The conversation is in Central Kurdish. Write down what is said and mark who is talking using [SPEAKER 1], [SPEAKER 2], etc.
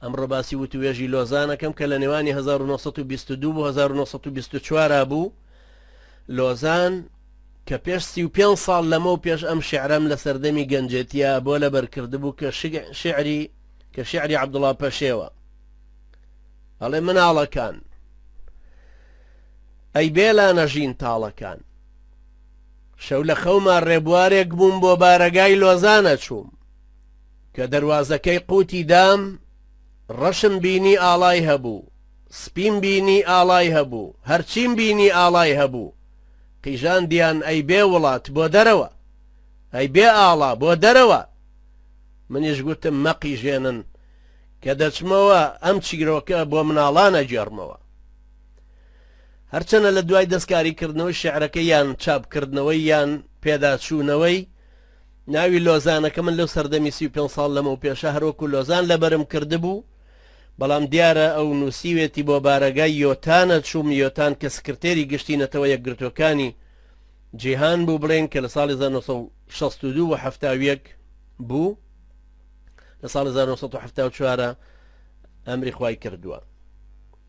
[SPEAKER 1] ئەمڕۆ باسی وتوێژی لۆزانەکەم کە لە نێوانی 1922 بۆ 1924 بوو. لۆزان کە پێش 35 ساڵ لەمە و پێش ئەم شعرم لە سەردەمی گەنجێتیە بۆ لەبەرکردبوو کە شعری عەبدوڵڵا پەشێوە. ئەڵێ مناڵەکان ئەی بێلانە ژین تاڵەکان، شەو لە خەومان ڕێبوارێک بووم بۆ بارەگای لۆزانە چووم، کە دەواازەکەی قوتی دام ڕەشم بینی ئاڵای هەبوو، سپیم بینی ئاڵای هەبوو، هەرچیم بینی ئاڵای هەبوو، قیژان دیان ئەی بێ وڵات بۆ دەرەوە، ئەی بێ ئاڵا بۆ دەرەوە. منیش گوتم مەقیژێنن کە دەچمەوە ئەم چیرۆکە بۆ مناڵانە جێڕمەوە. هەرچەنە لە دوای دەستکاریکردنەوەی شعرەکە یان چاپکردنەوەی یان پێداچوونەوەی ناوی لۆزانەکە من لەو سەردەمی 35 ساڵ لەمە و پێشە هەروەکو لۆزان لەبەرم کردبوو، بەڵام دیارە ئەو نووسیوێتی بۆ بارەگای یۆتانە چووم. یۆتان کە سکرتێری گشتینەتەوە یەکگرتوەکانی جیهان بوو بڵێن کە لە ساڵی 1962 و 71 بوو، لە ساڵی 1974 ئەمری خوای کردووە.